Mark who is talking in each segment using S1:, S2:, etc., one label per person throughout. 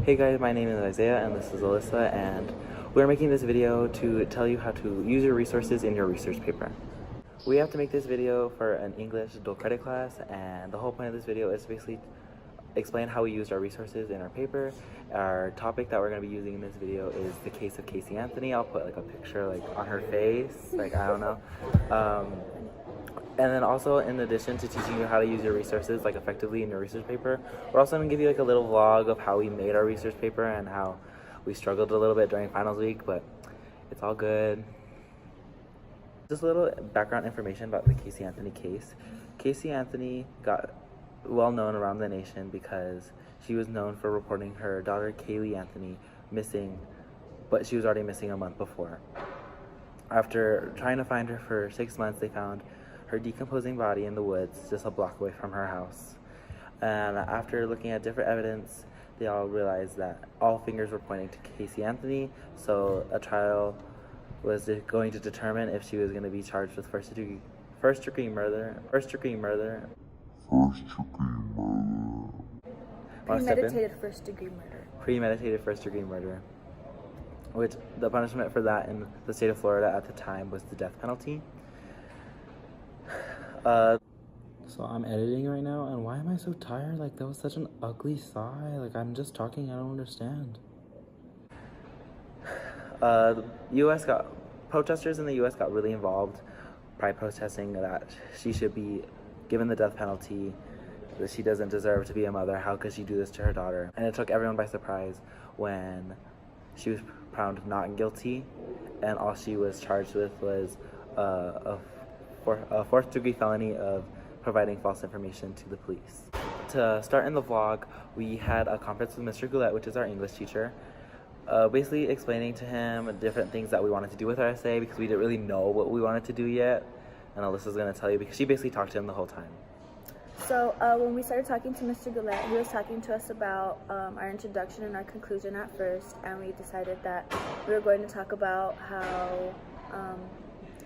S1: Hey guys, my name is Isaiah and this is Alyssa, and we're making this video to tell you how to use your resources in your research paper. We have to make this video for an English dual credit class, and the whole point of this video is to basically explain how we used our resources in our paper. Our topic that we're going to be using in this video is the case of Casey Anthony. I'll put like a picture like on her face, like I don't know. And then also, in addition to teaching you how to use your resources like effectively in your research paper, we're also going to give you like a little vlog of how we made our research paper and how we struggled a little bit during finals week, but it's all good. Just a little background information about the Casey Anthony case. Casey Anthony got well known around the nation because she was known for reporting her daughter Kaylee Anthony missing, but she was already missing a month before. After trying to find her for 6 months, they found her decomposing body in the woods just a block away from her house. And after looking at different evidence, they all realized that all fingers were pointing to Casey Anthony, so a trial was going to determine if she was going to be charged with first degree murder. Premeditated first degree murder, which the punishment for that in the state of Florida at the time was the death penalty. So I'm editing right now, and why am I so tired? Like, that was such an ugly sigh. Like, I'm just talking, I don't understand. Protesters in the US got really involved by protesting that she should be given the death penalty, that she doesn't deserve to be a mother. How could she do this to her daughter? And it took everyone by surprise when she was found not guilty, and all she was charged with was a fourth degree felony of providing false information to the police. To start in the vlog, we had a conference with Mr. Goulet, which is our English teacher, basically explaining to him different things that we wanted to do with our essay because we didn't really know what we wanted to do yet. And Alyssa's going to tell you because she basically talked to him the whole time.
S2: So when we started talking to Mr. Goulet, he was talking to us about our introduction and our conclusion at first, and we decided that we were going to talk about how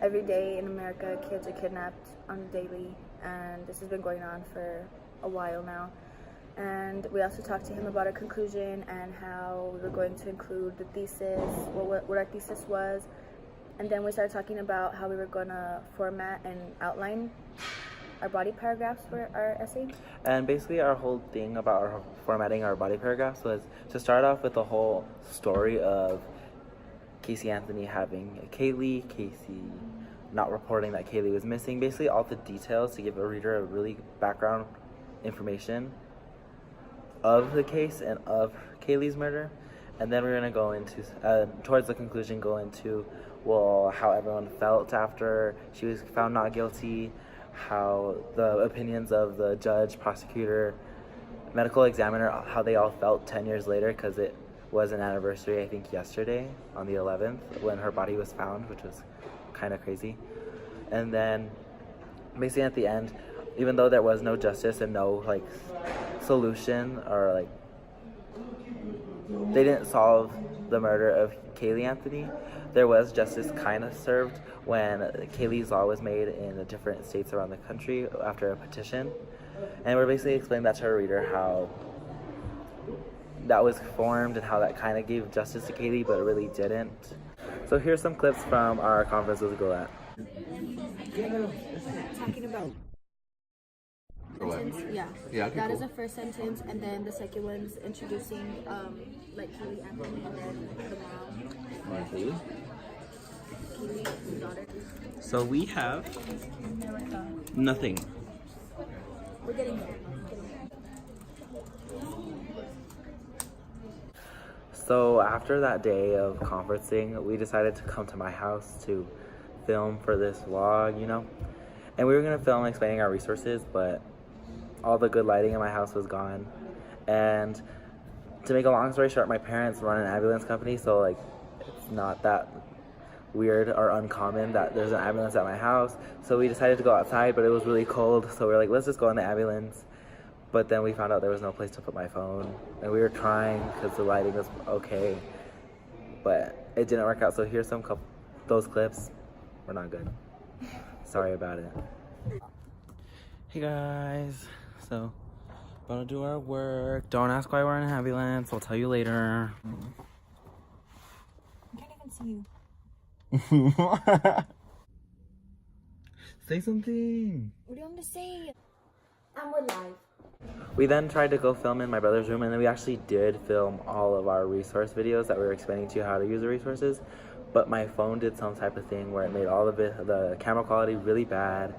S2: every day in America kids are kidnapped on the daily, and this has been going on for a while now. And we also talked to him about our conclusion and how we were going to include the thesis, what our thesis was, and then we started talking about how we were going to format and outline our body paragraphs for our essay. And
S1: basically our whole thing about our formatting our body paragraphs was to start off with the whole story of Casey Anthony having Kaylee, Casey not reporting that Kaylee was missing, basically all the details to give a reader a really background information of the case and of Kaylee's murder. And then we're going to go into, towards the conclusion, go into, well, how everyone felt after she was found not guilty, how the opinions of the judge, prosecutor, medical examiner, how they all felt 10 years later, because it was an anniversary, I think, yesterday on the 11th when her body was found, which was kind of crazy. And then basically at the end, even though there was no justice and no like solution, or like they didn't solve the murder of Kaylee Anthony, there was justice kind of served when Kaylee's law was made in the different states around the country after a petition. And we're basically explaining that to our reader, how that was formed and how that kind of gave justice to Kaylee, but it really didn't. So here's some clips from our conference with Goulet.
S2: Talking about sentence,
S3: okay,
S2: that
S3: cool.
S2: is the first sentence, and then the second one's introducing like Kaylee Anthony and then the mom. Kaylee's daughter.
S1: So we have nothing.
S2: We're getting there.
S1: So after that day of conferencing, we decided to come to my house to film for this vlog, you know? And we were gonna film explaining our resources, but all the good lighting in my house was gone. And to make a long story short, my parents run an ambulance company, so like it's not that weird or uncommon that there's an ambulance at my house. So we decided to go outside, but it was really cold, so we were like, let's just go in the ambulance. But then we found out there was no place to put my phone, and we were trying because the lighting was okay, but it didn't work out. So here's those clips. We're not good. Sorry about it. Hey guys, so About to do our work. Don't ask why we're in an ambulance. I'll tell you later.
S2: I can't even see you.
S1: Say something.
S2: What do you want me to say? And we're live.
S1: We then tried to go film in my brother's room, and then we actually did film all of our resource videos that we were explaining to you how to use the resources. But my phone did some type of thing where it made all of the camera quality really bad,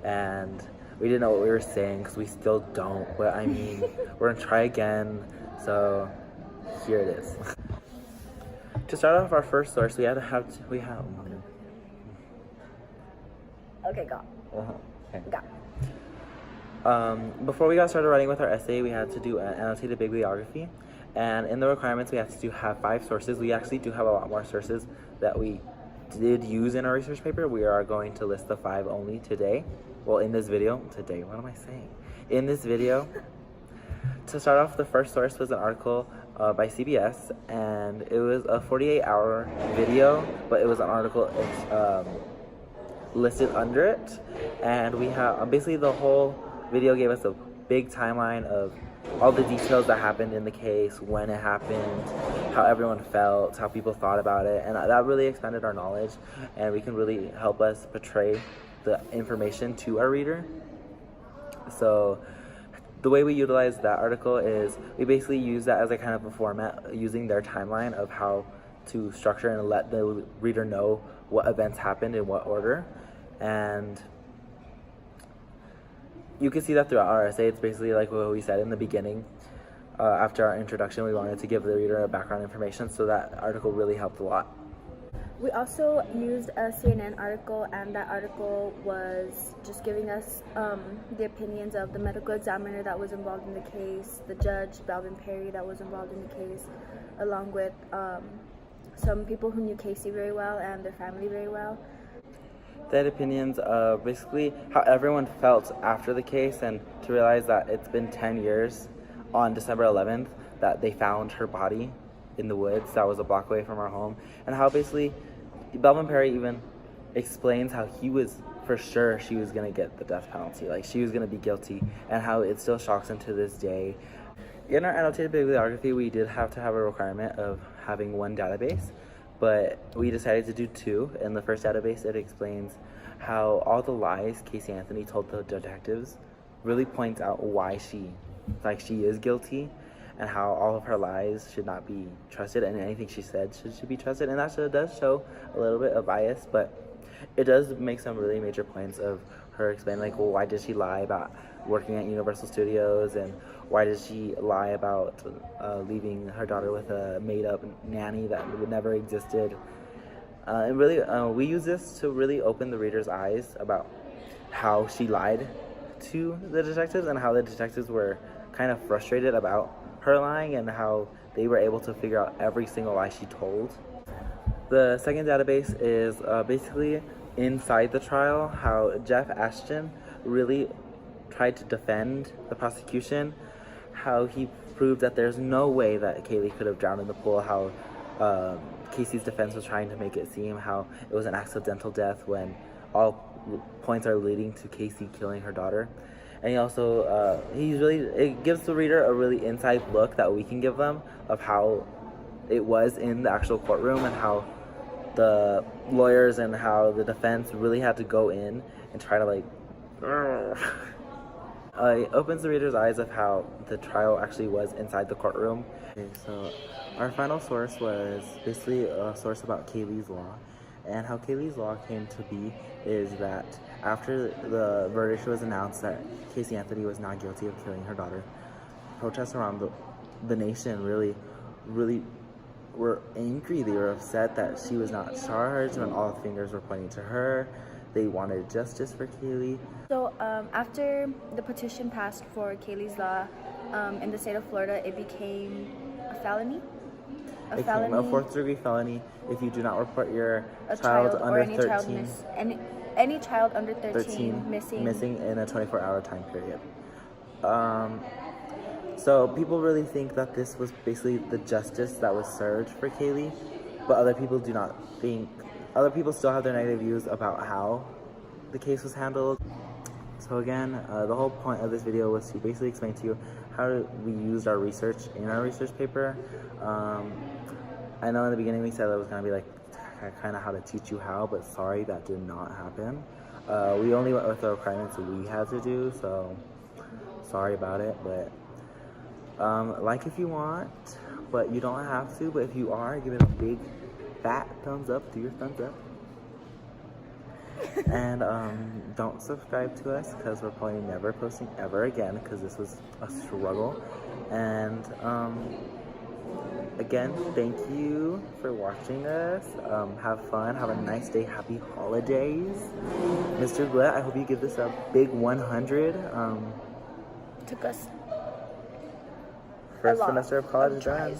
S1: and we didn't know what we were saying because we still don't. But I mean, we're gonna try again. So here it is. To start off our first source, we have.
S2: Okay, go.
S1: Okay.
S2: Go.
S1: Before we got started writing with our essay, we had to do an annotated bibliography, and in the requirements we had to have 5 sources. We actually do have a lot more sources that we did use in our research paper. We are going to list the 5 only today. Well, in this video, what am I saying? In this video, to start off, the first source was an article by CBS, and it was a 48-hour video, but it was an article listed under it, and we have basically the whole video gave us a big timeline of all the details that happened in the case, when it happened, how everyone felt, how people thought about it, and that really expanded our knowledge, and we can really help us portray the information to our reader. So the way we utilize that article is we basically use that as a kind of a format using their timeline of how to structure and let the reader know what events happened in what order. And you can see that throughout our essay. It's basically like what we said in the beginning. After our introduction, we wanted to give the reader a background information, so that article really helped a lot.
S2: We also used a CNN article, and that article was just giving us the opinions of the medical examiner that was involved in the case, the judge, Balvin Perry, that was involved in the case, along with some people who knew Casey very well and their family very well.
S1: They had opinions of basically how everyone felt after the case, and to realize that it's been 10 years on December 11th that they found her body in the woods that was a block away from our home, and how basically Balvin Perry even explains how he was for sure she was going to get the death penalty, like she was going to be guilty, and how it still shocks him to this day. In our annotated bibliography, we did have to have a requirement of having 1 database, but we decided to do 2. In the first database, it explains how all the lies Casey Anthony told the detectives really points out why she is guilty, and how all of her lies should not be trusted, and anything she said should be trusted. And that does show a little bit of bias, but it does make some really major points of her explaining, like, well, why did she lie about working at Universal Studios, and why did she lie about leaving her daughter with a made-up nanny that never existed. And really, we use this to really open the reader's eyes about how she lied to the detectives, and how the detectives were kind of frustrated about her lying, and how they were able to figure out every single lie she told. The second database is basically inside the trial, how Jeff Ashton really tried to defend the prosecution, how he proved that there's no way that Kaylee could have drowned in the pool, how Casey's defense was trying to make it seem how it was an accidental death when all points are leading to Casey killing her daughter. And he also, it gives the reader a really inside look that we can give them of how it was in the actual courtroom, and how the lawyers and how the defense really had to go in and try to like, it opens the reader's eyes of how the trial actually was inside the courtroom. Okay, so our final source was basically a source about Kaylee's Law. And how Kaylee's Law came to be is that after the verdict was announced that Casey Anthony was not guilty of killing her daughter, protests around the nation really were angry. They were upset that she was not charged when all fingers were pointing to her. They wanted justice for Kaylee.
S2: So after the petition passed for Kaylee's Law in the state of Florida, it became a felony.
S1: A 4th-degree felony if you do not report your child under 13.
S2: Any child under 13
S1: missing in a 24-hour time period. So people really think that this was basically the justice that was served for Kaylee, but other people do not think. Other people still have their negative views about how the case was handled. So again, the whole point of this video was to basically explain to you how we used our research in our research paper. I know in the beginning we said it was going to be like kind of how to teach you how, but sorry, that did not happen. We only went with the requirements we had to do, so sorry about it. But like if you want, but you don't have to. But if you are, give it a big fat thumbs up. Do your thumbs up. And don't subscribe to us because we're probably never posting ever again because this was a struggle. And again, thank you for watching us. Have fun. Have a nice day. Happy holidays. Mr. Gillette, I hope you give this a big 100.
S2: Took us
S1: First semester of college is done.